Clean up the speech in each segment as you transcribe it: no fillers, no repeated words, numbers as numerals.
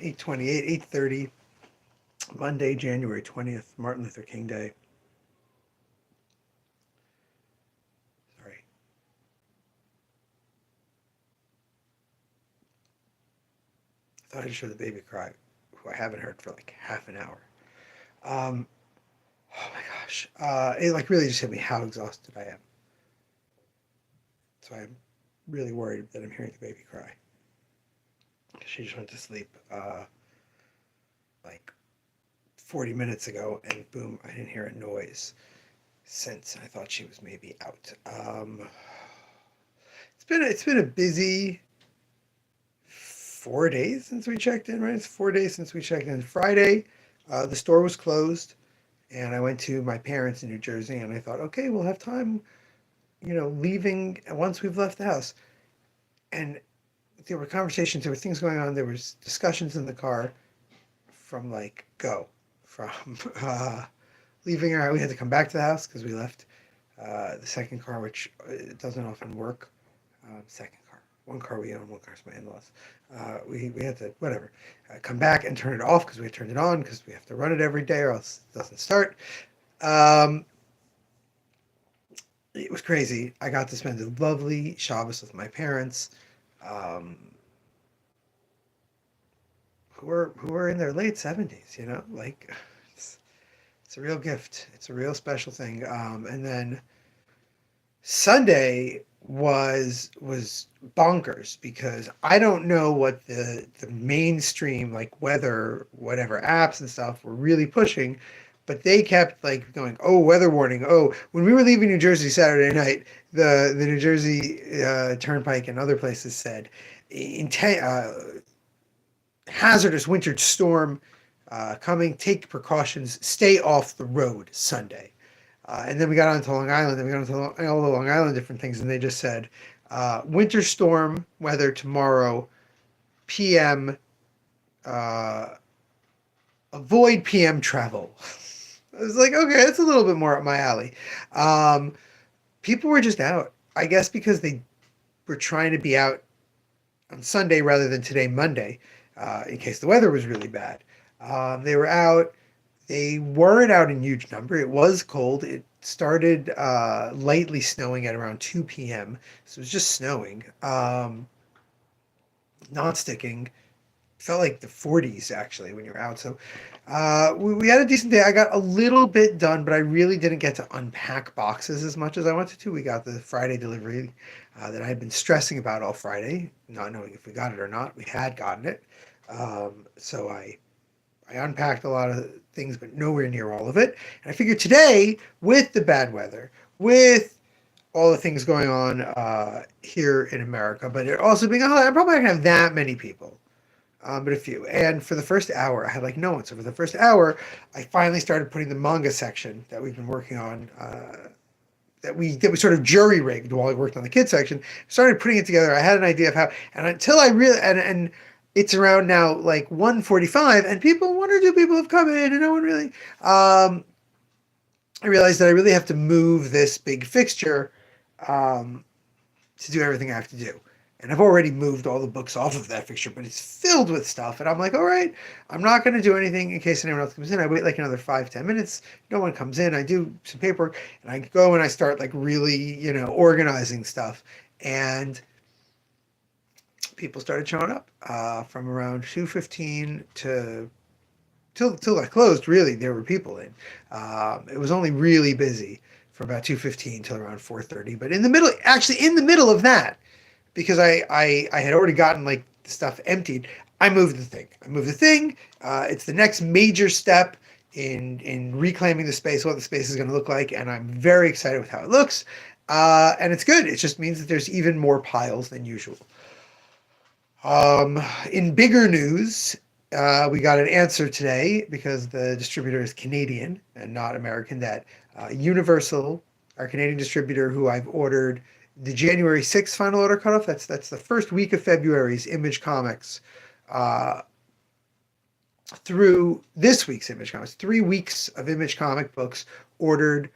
8:28, 8:30, Monday, January 20th, Martin Luther King Day. Sorry. I thought I'd show the baby cry, who I haven't heard for like half an hour. Um, oh my gosh. It like really just hit me how exhausted I am. So I'm really worried that I'm hearing the baby cry. She just went to sleep like 40 minutes ago, and boom, I didn't hear a noise since. I thought she was maybe out. It's been a busy 4 days since we checked in, right? It's 4 days since we checked in. Friday, the store was closed, and I went to my parents in New Jersey, and I thought, okay, we'll have time, leaving once we've left the house. And there were conversations, there were things going on, there was discussions in the car from like go, from leaving our, we had to come back to the house because we left the second car, which doesn't often work. Second car. One car we own, one car's my in-laws. We had to, whatever, come back and turn it off because we had turned it on because we have to run it every day or else it doesn't start. Um, it was crazy. I got to spend a lovely Shabbos with my parents, um, who are in their late 70s. Like it's a real gift. It's a real special thing. And then Sunday was bonkers because I don't know what the mainstream like weather whatever apps and stuff were really pushing, but they kept like going, oh, weather warning. Oh, when we were leaving New Jersey Saturday night, the New Jersey Turnpike and other places said hazardous winter storm coming. Take precautions. Stay off the road Sunday. And then we got onto Long Island, and we got onto all the Long Island different things, and they just said, winter storm weather tomorrow, PM, uh, avoid PM travel. I was like, okay, that's a little bit more up my alley. Um, People were just out, I guess, because they were trying to be out on Sunday rather than today, Monday, in case the weather was really bad. They were out. They weren't out in huge number. It was cold. It started lightly snowing at around 2 p.m. So it was just snowing, not sticking. Felt like the 40s actually when you're out. So we had a decent day. I got a little bit done, but I really didn't get to unpack boxes as much as I wanted to. We got the Friday delivery that I had been stressing about all Friday, not knowing if we got it or not. We had gotten it. So I unpacked a lot of things, but nowhere near all of it. And I figured today, with the bad weather, with all the things going on here in America, but it also being a holiday, I'm probably not gonna have that many people, but a few. And for the first hour, I had like no one. So for the first hour, I finally started putting the manga section that we've been working on. That we sort of jury rigged while I worked on the kids section. Started putting it together. I had an idea of how, and until I really and it's around now like 1:45, and one or two people have come in, and no one really. I realized that I really have to move this big fixture um, to do everything I have to do. And I've already moved all the books off of that fixture, but it's filled with stuff. And I'm like, all right, I'm not going to do anything in case anyone else comes in. I wait like another 5-10 minutes. No one comes in. I do some paperwork, and I go and I start like really, organizing stuff. And people started showing up from around 2:15 to till I closed. Really, there were people in. It was only really busy from about 2:15 till around 4:30. But actually in the middle of that, because I had already gotten like the stuff emptied, I moved the thing. It's the next major step in reclaiming the space, what the space is going to look like, and I'm very excited with how it looks. And it's good. It just means that there's even more piles than usual. In bigger news, we got an answer today because the distributor is Canadian and not American. That Universal, our Canadian distributor, who I've ordered the January 6th final order cutoff. That's the first week of February's Image Comics through this week's Image Comics. 3 weeks of Image comic books ordered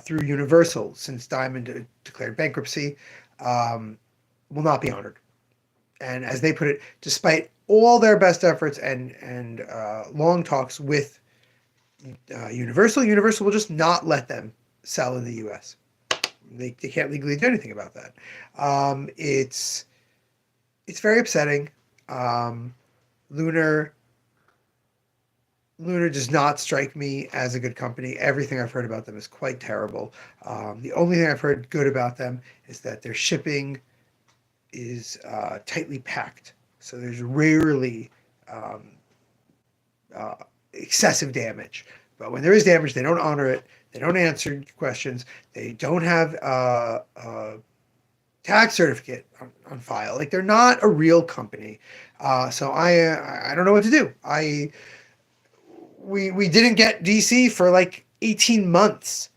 through Universal since Diamond declared bankruptcy will not be honored. And as they put it, despite all their best efforts and long talks with Universal. Universal will just not let them sell in the U.S. They can't legally do anything about that. It's very upsetting. Lunar does not strike me as a good company. Everything I've heard about them is quite terrible. The only thing I've heard good about them is that their shipping is tightly packed. So there's rarely excessive damage. But when there is damage, they don't honor it. They don't answer questions. They don't have a tax certificate on file. Like, they're not a real company. So I don't know what to do. We didn't get DC for like 18 months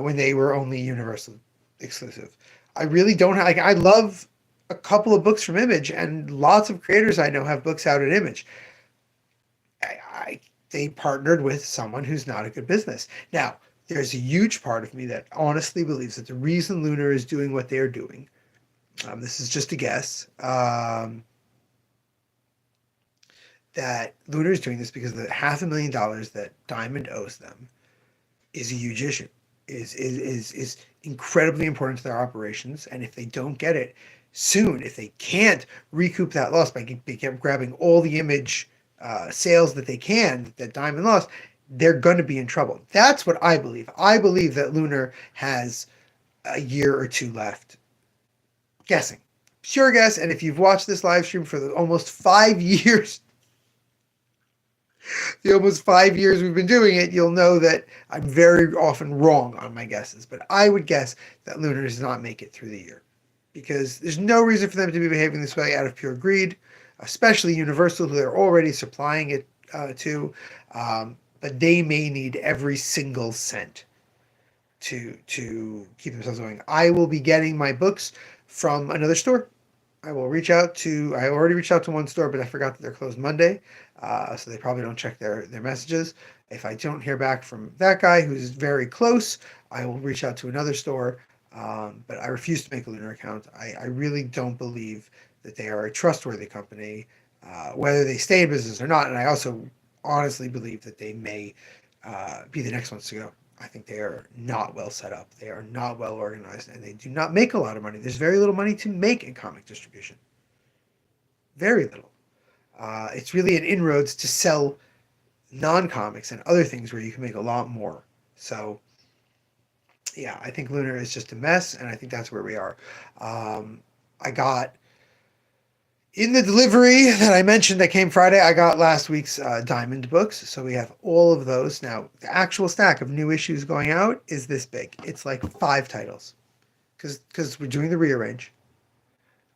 when they were only Universal exclusive. I really don't have, like, I love a couple of books from Image, and lots of creators I know have books out at Image. They partnered with someone who's not a good business. Now, there's a huge part of me that honestly believes that the reason Lunar is doing what they're doing, this is just a guess, that Lunar is doing this because the $500,000 that Diamond owes them is a huge issue, is incredibly important to their operations. And if they don't get it soon, if they can't recoup that loss by grabbing all the Image sales that they can, that Diamond lost, they're going to be in trouble. That's what I believe. I believe that Lunar has a year or two left. Guessing. Pure guess. And if you've watched this live stream for almost 5 years, the almost 5 years we've been doing it, you'll know that I'm very often wrong on my guesses. But I would guess that Lunar does not make it through the year, because there's no reason for them to be behaving this way out of pure greed, especially Universal, who they're already supplying it to. But they may need every single cent to keep themselves going. I will be getting my books from another store. I already reached out to one store, but I forgot that they're closed Monday. So they probably don't check their messages. If I don't hear back from that guy, who's very close, I will reach out to another store. But I refuse to make a Lunar account. I really don't believe that they are a trustworthy company, whether they stay in business or not. And I also honestly believe that they may be the next ones to go. I think they are not well set up. They are not well organized, and they do not make a lot of money. There's very little money to make in comic distribution. Very little. It's really an inroads to sell non-comics and other things where you can make a lot more. So, yeah, I think Lunar is just a mess, and I think that's where we are. I got, in the delivery that I mentioned that came Friday, I got last week's Diamond books. So we have all of those. Now, the actual stack of new issues going out is this big. It's like 5 titles, because we're doing the rearrange.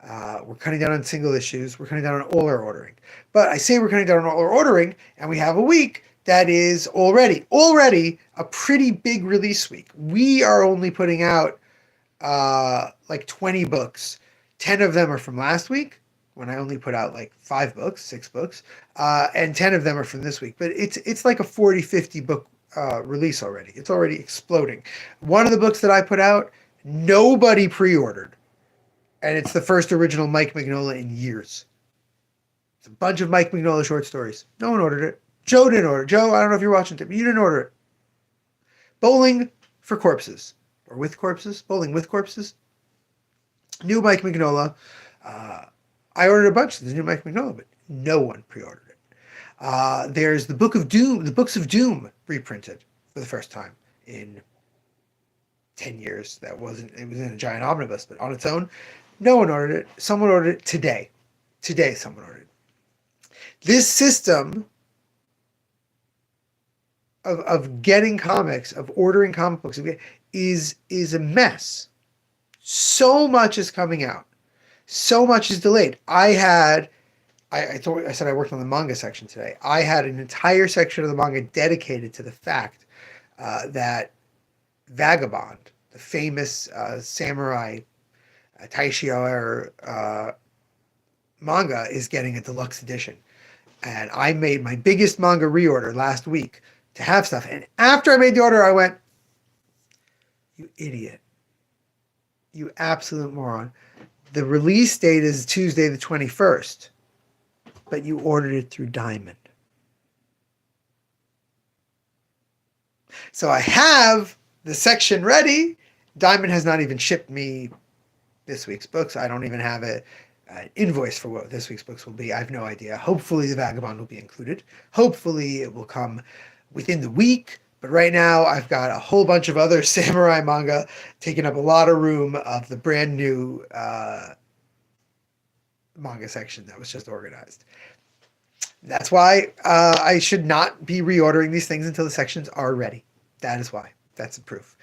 We're cutting down on single issues. We're cutting down on all our ordering. But I say we're cutting down on all our ordering, and we have a week that is already a pretty big release week. We are only putting out like 20 books. 10 of them are from last week, when I only put out like 6 books, and 10 of them are from this week. But it's like a 40, 50 book release already. It's already exploding. One of the books that I put out, nobody pre-ordered. And it's the first original Mike Mignola in years. It's a bunch of Mike Mignola short stories. No one ordered it. Joe didn't order it. Joe, I don't know if you're watching it, but you didn't order it. Bowling for Corpses. Or with Corpses. Bowling with Corpses. New Mike Mignola. I ordered a bunch of the new Mike Mignola, but no one pre-ordered it. There's the Books of Doom reprinted for the first time in 10 years. It was in a giant omnibus, but on its own, no one ordered it. Someone ordered it today. Today, someone ordered it. This system of getting comics, of ordering comic books, is a mess. So much is coming out. So much is delayed. I said I worked on the manga section today. I had an entire section of the manga dedicated to the fact that Vagabond, the famous samurai Taisho manga, is getting a deluxe edition. And I made my biggest manga reorder last week to have stuff. And after I made the order, I went, "You idiot. You absolute moron. The release date is Tuesday the 21st. but you ordered it through Diamond. So I have the section ready. Diamond has not even shipped me this week's books. I don't even have an invoice for what this week's books will be. I have no idea. Hopefully, The Vagabond will be included. Hopefully, it will come within the week. But right now, I've got a whole bunch of other samurai manga taking up a lot of room of the brand new manga section that was just organized. That's why I should not be reordering these things until the sections are ready. That is why. That's the proof.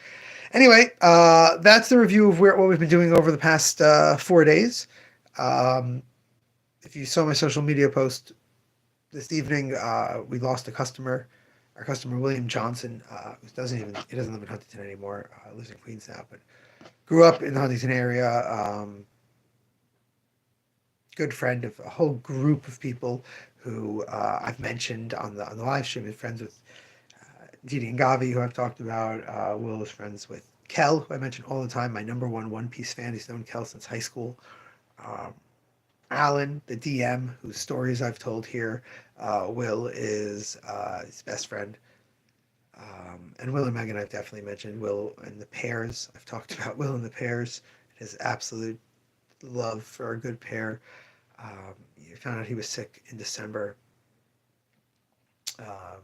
Anyway, that's the review of what we've been doing over the past 4 days. If you saw my social media post this evening, we lost a customer. Our customer, William Johnson, who doesn't live in Huntington anymore, lives in Queens now, but grew up in the Huntington area. Good friend of a whole group of people who I've mentioned on the live stream. Is friends with Didi and Gavi, who I've talked about. Will is friends with Kel, who I mention all the time, my number one One Piece fan. He's known Kel since high school. Alan, the DM, whose stories I've told here. Will is his best friend. And Will and Megan I've definitely mentioned. Will and the Pears. I've talked about Will and the Pears. His absolute love for a good pair. You found out he was sick in December. I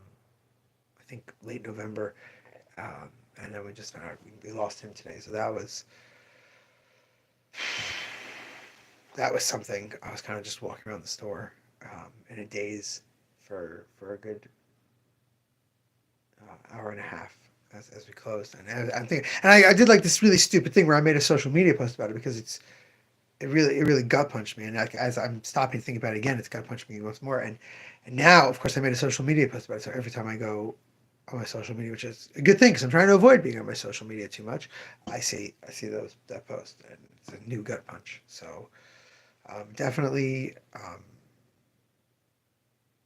think late November. And then we just found out we lost him today. So that was something. I was kind of just walking around the store in a daze for a good hour and a half as we closed. And I'm thinking, and I did like this really stupid thing where I made a social media post about it because it really gut punched me. And as I'm stopping to think about it again, it's gut punched me once more. And now, of course, I made a social media post about it. So every time I go on my social media, which is a good thing because I'm trying to avoid being on my social media too much, I see that post, and it's a new gut punch. So definitely,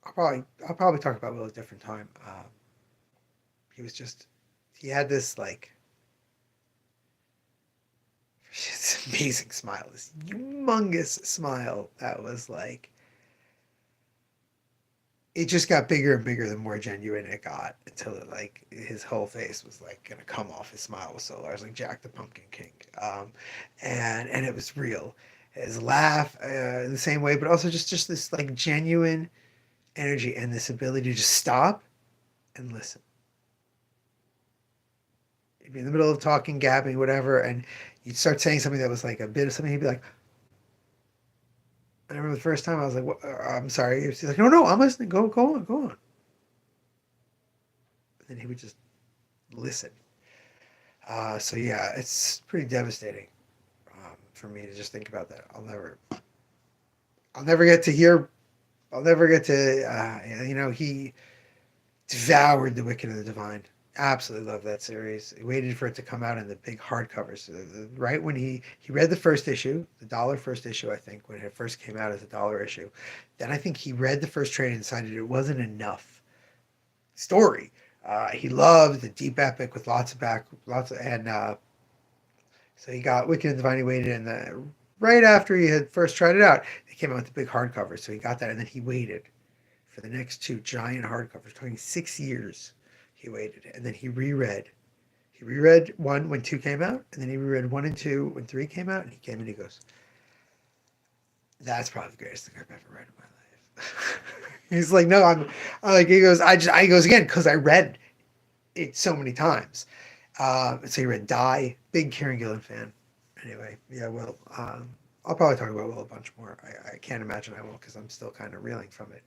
I'll probably talk about Will at a different time. He had this like this amazing smile, this humongous smile that was like, it just got bigger and bigger the more genuine it got until it, like, his whole face was like gonna come off. His smile was so large, like Jack the Pumpkin King, and it was real. His laugh the same way, but also just this like genuine energy and this ability to just stop and listen. You'd be in the middle of talking, gabbing, whatever, and you'd start saying something that was like a bit of something. He'd be like, I remember the first time I was like, what? I'm sorry. He's like, no, I'm listening. Go on. And then he would just listen. So yeah, it's pretty devastating for me to just think about that. I'll never get to hear. I'll never get to. He devoured The Wicked and the Divine. Absolutely love that series. He waited for it to come out in the big hardcovers. Right when he read the first issue, the dollar first issue, I think, when it first came out as a dollar issue. Then I think he read the first trade and decided it wasn't enough story. He loved the deep epic with so he got Wicked and Divine. He waited, and right after he had first tried it out, it came out with the big hardcover. So he got that, and then he waited for the next two giant hardcovers, talking 6 years. He waited, and then he reread. He reread one when two came out, and then he reread one and two when three came out, and he came and he goes, "That's probably the greatest thing I've ever read in my life." He's like, "No, I'm like," he goes, he goes again because I read it so many times. So he read Die, big Kieran Gillen fan. Anyway, yeah, well, I'll probably talk about Will a bunch more. I can't imagine I will because I'm still kind of reeling from it.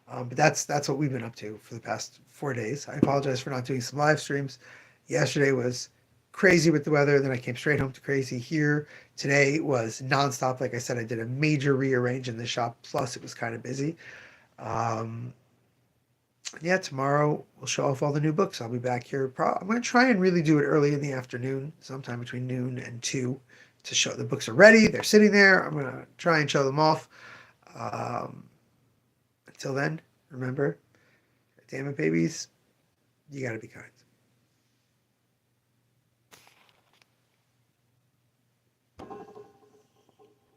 But that's what we've been up to for the past 4 days. I apologize for not doing some live streams. Yesterday was crazy with the weather. Then I came straight home to crazy here. Today was nonstop. Like I said, I did a major rearrange in the shop. Plus, it was kind of busy. Yeah, tomorrow we'll show off all the new books. I'll be back here. I'm going to try and really do it early in the afternoon, sometime between noon and 2, to show the books are ready. They're sitting there. I'm going to try and show them off. Until then, remember, damn it, babies, you got to be kind.